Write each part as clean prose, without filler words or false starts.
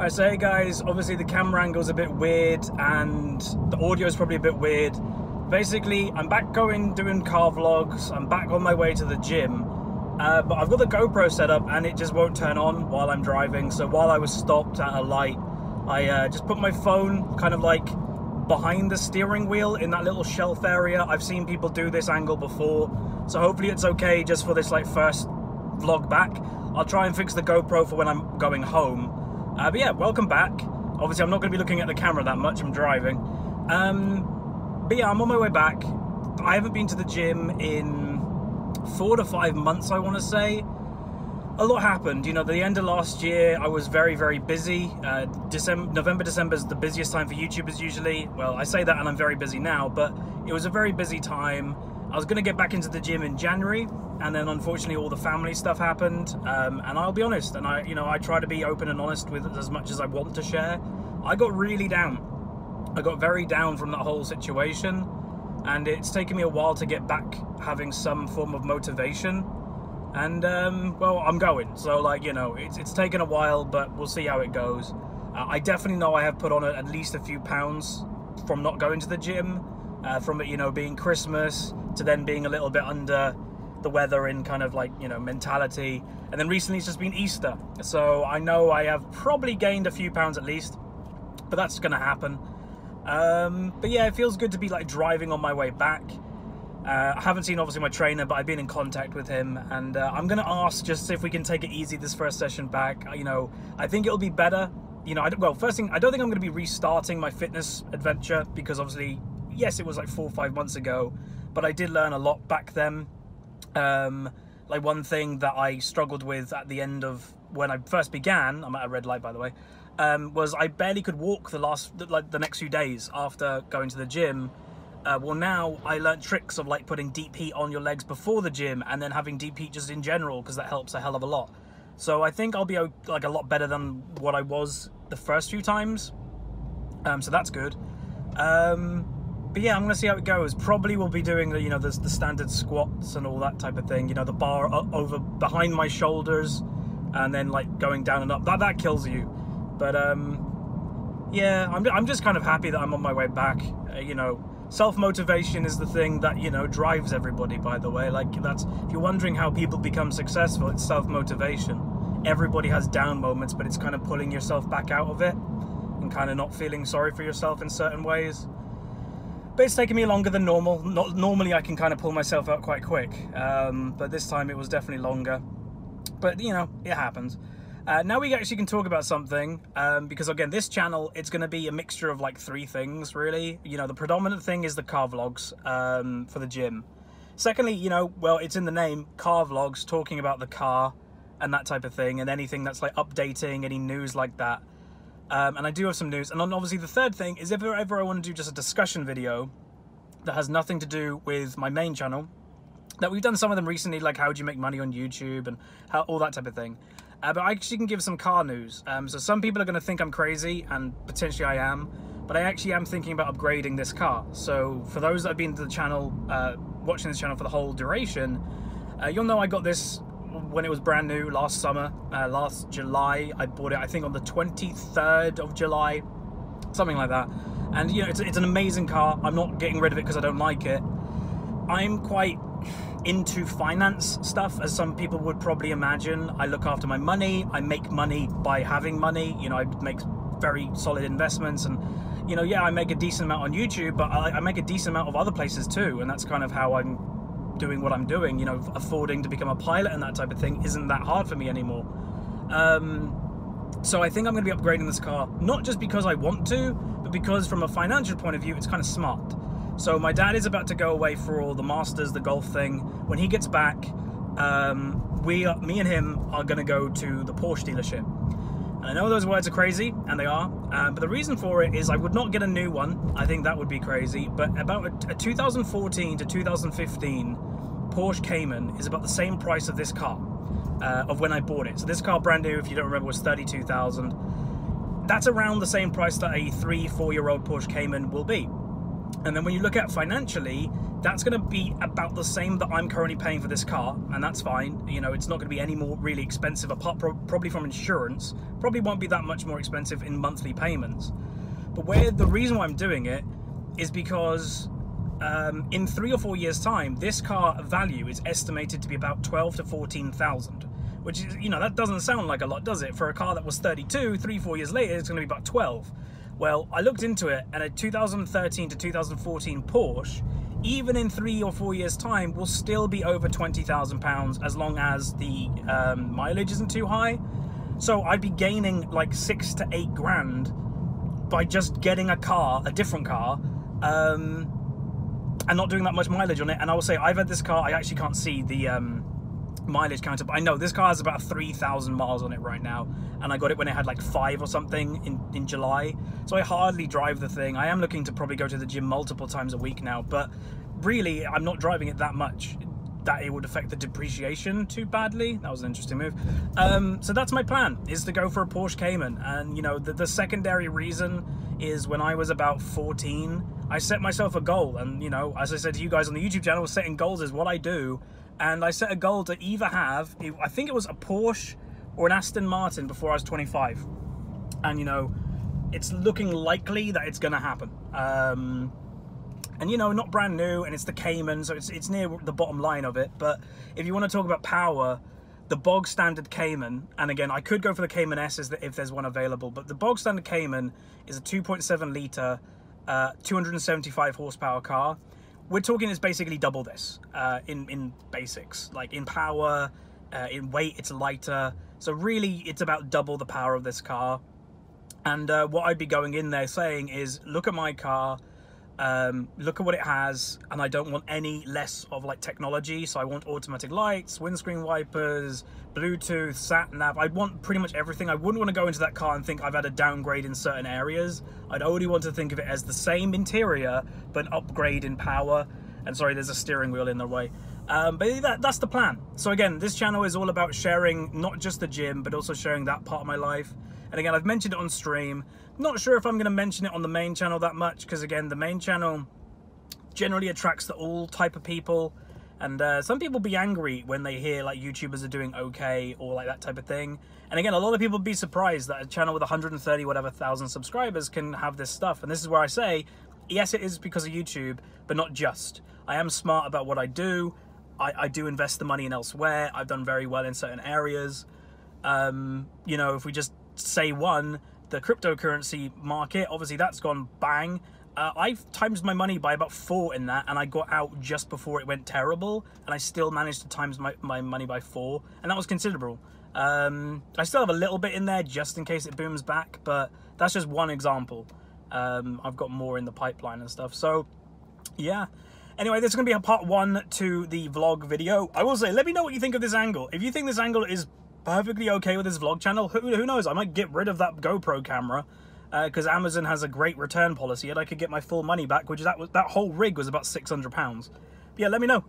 Alright, so hey guys, obviously the camera angle's a bit weird and the audio is probably a bit weird. Basically, I'm back doing car vlogs, I'm back on my way to the gym, but I've got the GoPro set up and it just won't turn on while I'm driving. So while I was stopped at a light, I just put my phone kind of like behind the steering wheel in that little shelf area. I've seen people do this angle before, so hopefully it's okay just for this like first vlog back. I'll try and fix the GoPro for when I'm going home. But yeah, welcome back. Obviously, I'm not going to be looking at the camera that much, I'm driving. But yeah, I'm on my way back. I haven't been to the gym in 4 to 5 months, I want to say. A lot happened. You know, the end of last year, I was very, very busy. November, December is the busiest time for YouTubers usually. Well, I say that and I'm very busy now, but it was a very busy time. I was going to get back into the gym in January, and then unfortunately all the family stuff happened. And I'll be honest, and I try to be open and honest with it as much as I want to share. I got really down. I got very down from that whole situation, and it's taken me a while to get back having some form of motivation. And well, I'm going, so like, you know, it's taken a while, but we'll see how it goes. I definitely know I have put on at least a few pounds from not going to the gym, from it, you know, being Christmas to then being a little bit under the weather in kind of like, you know, mentality. And then recently it's just been Easter, so I know I have probably gained a few pounds at least, but that's gonna happen. But yeah, it feels good to be like driving on my way back. I haven't seen obviously my trainer, but I've been in contact with him, and I'm gonna ask just if we can take it easy this first session back. You know, I think it'll be better. You know, well, first thing, I don't think I'm gonna be restarting my fitness adventure, because obviously, yes, it was like 4 or 5 months ago, but I did learn a lot back then. Like one thing that I struggled with at the end of when I first began, I'm at a red light by the way, was I barely could walk the next few days after going to the gym. Well, now I learned tricks of like putting deep heat on your legs before the gym, and then having deep heat just in general, because that helps a hell of a lot. So I think I'll be like a lot better than what I was the first few times. So that's good. But yeah, I'm gonna see how it goes. Probably we'll be doing the, you know, the standard squats and all that type of thing. You know, the bar over behind my shoulders, and then like going down and up. That kills you. But yeah, I'm just kind of happy that I'm on my way back. You know, self-motivation is the thing that, you know, drives everybody, by the way. Like, that's, if you're wondering how people become successful, it's self-motivation. Everybody has down moments, but it's kind of pulling yourself back out of it and kind of not feeling sorry for yourself in certain ways. But it's taken me longer than normal. Normally I can kind of pull myself out quite quick, but this time it was definitely longer. But, you know, it happens. Now we actually can talk about something, because again, this channel, it's going to be a mixture of like 3 things, really. You know, the predominant thing is the car vlogs for the gym. Secondly, you know, well, it's in the name, car vlogs, talking about the car and that type of thing, and anything that's like updating, any news like that. And I do have some news. And then obviously the third thing is if ever I want to do just a discussion video that has nothing to do with my main channel, that we've done some of them recently, like how do you make money on YouTube and how, all that type of thing. But I actually can give some car news. So some people are going to think I'm crazy, and potentially I am, but I actually am thinking about upgrading this car. So for those that have been to the channel, watching this channel for the whole duration, you'll know I got this when it was brand new last summer, last July. I bought it, I think, on the 23rd of July, something like that. And, you know, it's an amazing car. I'm not getting rid of it because I don't like it. I'm quite into finance stuff, as some people would probably imagine. I look after my money. I make money by having money. You know, I make very solid investments, and, you know, yeah, I make a decent amount on YouTube, but I make a decent amount of other places too, and that's kind of how I'm doing what I'm doing. You know, affording to become a pilot and that type of thing isn't that hard for me anymore. So I think I'm going to be upgrading this car, not just because I want to, but because from a financial point of view, it's kind of smart. So my dad is about to go away for all the Masters, the golf thing. When he gets back, me and him are going to go to the Porsche dealership. And I know those words are crazy, and they are, but the reason for it is I would not get a new one. I think that would be crazy. But about a 2014 to 2015 Porsche Cayman is about the same price of this car, of when I bought it. So this car, brand new, if you don't remember, was $32,000. That's around the same price that a 3-4 year old Porsche Cayman will be. And then when you look at financially, that's going to be about the same that I'm currently paying for this car, and that's fine. You know, it's not going to be any more really expensive, apart probably from insurance. Probably won't be that much more expensive in monthly payments. But the reason why I'm doing it is because in 3 or 4 years' time, this car value is estimated to be about 12 to 14,000, which is, you know, that doesn't sound like a lot, does it? For a car that was 32, 3-4 years later, it's going to be about 12. Well, I looked into it, and a 2013 to 2014 Porsche, even in 3 or 4 years' time, will still be over £20,000 as long as the mileage isn't too high. So I'd be gaining like 6 to 8 grand by just getting a different car, and not doing that much mileage on it. And I will say, I've had this car, I actually can't see the mileage counter, but I know this car has about 3,000 miles on it right now, and I got it when it had like 5 or something in July, so I hardly drive the thing. I am looking to probably go to the gym multiple times a week now, but really I'm not driving it that much that it would affect the depreciation too badly. That was an interesting move. So that's my plan, is to go for a Porsche Cayman. And you know, the secondary reason is when I was about 14, I set myself a goal, and you know, as I said to you guys on the YouTube channel, setting goals is what I do. And I set a goal to either have, I think it was a Porsche or an Aston Martin before I was 25. And, you know, it's looking likely that it's going to happen. And, you know, not brand new, and it's the Cayman, so it's near the bottom line of it. But if you want to talk about power, the bog standard Cayman, and again, I could go for the Cayman S if there's one available, but the bog standard Cayman is a 2.7 litre, 275 horsepower car. We're talking is basically double this in basics, like in power, in weight, it's lighter. So really, it's about double the power of this car. And what I'd be going in there saying is, look at my car, look at what it has, and I don't want any less of like technology. So I want automatic lights, windscreen wipers, Bluetooth, sat nav. I'd want pretty much everything. I wouldn't want to go into that car and think I've had a downgrade in certain areas. I'd only want to think of it as the same interior but an upgrade in power. And sorry, there's a steering wheel in the way. But that's the plan. So again, this channel is all about sharing not just the gym, but also sharing that part of my life. And again, I've mentioned it on stream. Not sure if I'm going to mention it on the main channel that much, because again, the main channel generally attracts all type of people. And some people be angry when they hear like YouTubers are doing okay or like that type of thing. And again, a lot of people be surprised that a channel with 130 whatever thousand subscribers can have this stuff. And this is where I say, yes, it is because of YouTube, but not just. I am smart about what I do. I do invest the money in elsewhere. I've done very well in certain areas. You know, if we just say the cryptocurrency market, obviously that's gone bang. I've times my money by about 4 in that, and I got out just before it went terrible, and I still managed to times my money by 4, and that was considerable. I still have a little bit in there just in case it booms back, but that's just one example. I've got more in the pipeline and stuff. So yeah, anyway, this is going to be a part 1 to the vlog video. I will say, let me know what you think of this angle. If you think this angle is perfectly okay with this vlog channel, who knows, I might get rid of that GoPro camera, because Amazon has a great return policy, and I could get my full money back, which that whole rig was about £600. But yeah, let me know.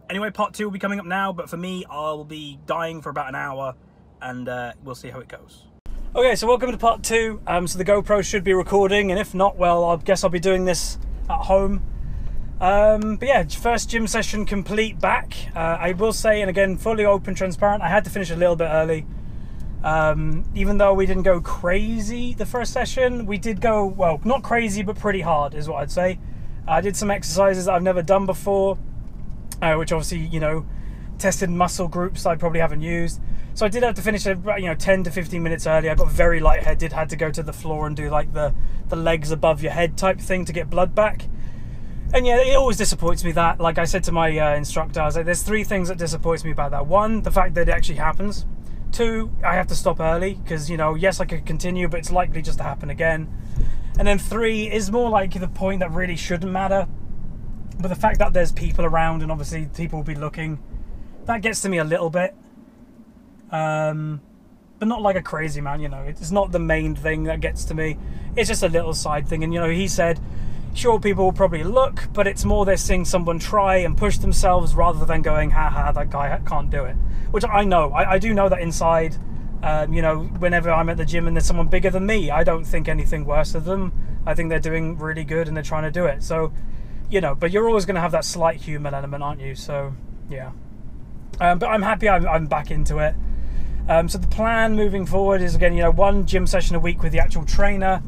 Anyway, part 2 will be coming up now, but for me, I'll be dying for about an hour, and we'll see how it goes. Okay, so welcome to part 2. So the GoPro should be recording, and if not, well, I guess I'll be doing this at home. But yeah, first gym session complete back. I will say, and again, fully open, transparent, I had to finish a little bit early. Even though we didn't go crazy the first session, we did go, well, not crazy, but pretty hard is what I'd say. I did some exercises that I've never done before, which obviously, you know, tested muscle groups I probably haven't used. So I did have to finish, 10 to 15 minutes early. I got very lightheaded, had to go to the floor and do like the legs above your head type thing to get blood back. And yeah, it always disappoints me that, like I said to my instructor, I was like, there's 3 things that disappoints me about that. 1, the fact that it actually happens. 2, I have to stop early because, you know, yes, I could continue, but it's likely just to happen again. And then 3 is more like the point that really shouldn't matter. But the fact that there's people around and obviously people will be looking, that gets to me a little bit. But not like a crazy man, you know. It's not the main thing that gets to me. It's just a little side thing. And, you know, he said, sure, people will probably look, but it's more they're seeing someone try and push themselves rather than going, haha, that guy can't do it. Which I know. I do know that inside. You know, whenever I'm at the gym and there's someone bigger than me, I don't think anything worse of them. I think they're doing really good and they're trying to do it. So, you know, but you're always going to have that slight human element, aren't you? So, yeah. But I'm happy I'm back into it. So the plan moving forward is, again, you know, 1 gym session a week with the actual trainer.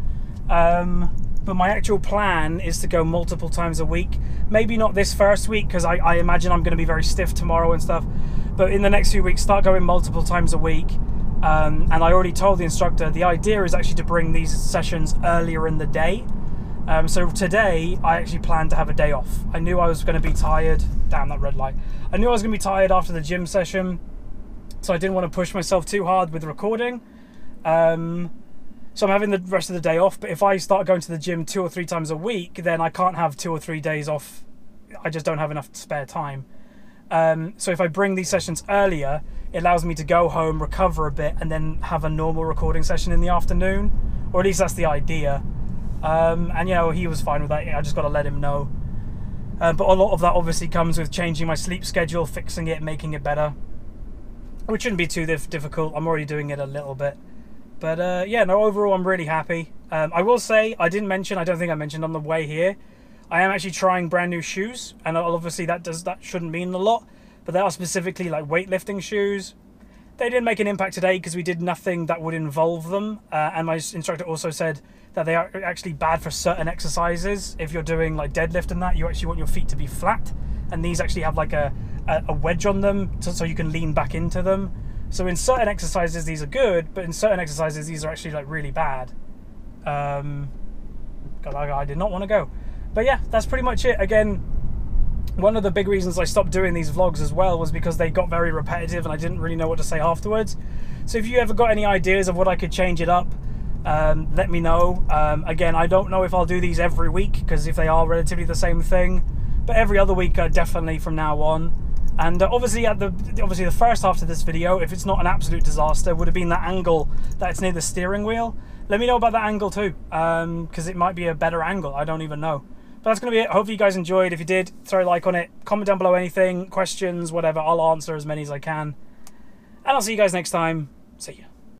But my actual plan is to go multiple times a week. Maybe not this first week, because I imagine I'm going to be very stiff tomorrow and stuff. But in the next few weeks, start going multiple times a week. And I already told the instructor, the idea is actually to bring these sessions earlier in the day. So today, I actually planned to have a day off. I knew I was going to be tired. Damn, that red light. I knew I was going to be tired after the gym session. So I didn't want to push myself too hard with recording. So I'm having the rest of the day off. But if I start going to the gym 2 or 3 times a week, then I can't have 2 or 3 days off. I just don't have enough spare time. So if I bring these sessions earlier, it allows me to go home, recover a bit, and then have a normal recording session in the afternoon. Or at least that's the idea. And, you know, he was fine with that. I just got to let him know. But a lot of that obviously comes with changing my sleep schedule, fixing it, making it better. Which shouldn't be too difficult. I'm already doing it a little bit. But yeah, no, overall I'm really happy. I will say, I didn't mention, I don't think I mentioned on the way here, I am actually trying brand new shoes. And obviously that shouldn't mean a lot. But they are specifically like weightlifting shoes. They didn't make an impact today because we did nothing that would involve them. And my instructor also said that they are actually bad for certain exercises. If you're doing like deadlift and that, you actually want your feet to be flat. And these actually have like a wedge on them so you can lean back into them. So in certain exercises, these are good, but in certain exercises, these are actually like really bad. God, I did not want to go. But yeah, that's pretty much it. Again, one of the big reasons I stopped doing these vlogs as well was because they got very repetitive and I didn't really know what to say afterwards. So if you ever got any ideas of what I could change it up, let me know. Again, I don't know if I'll do these every week, because if they are relatively the same thing, but every other week, definitely from now on. And obviously the first half of this video, if it's not an absolute disaster, would have been that angle that's near the steering wheel. Let me know about that angle too, because it might be a better angle. I don't even know. But that's going to be it. Hopefully you guys enjoyed. If you did, throw a like on it. Comment down below anything, questions, whatever. I'll answer as many as I can. And I'll see you guys next time. See ya.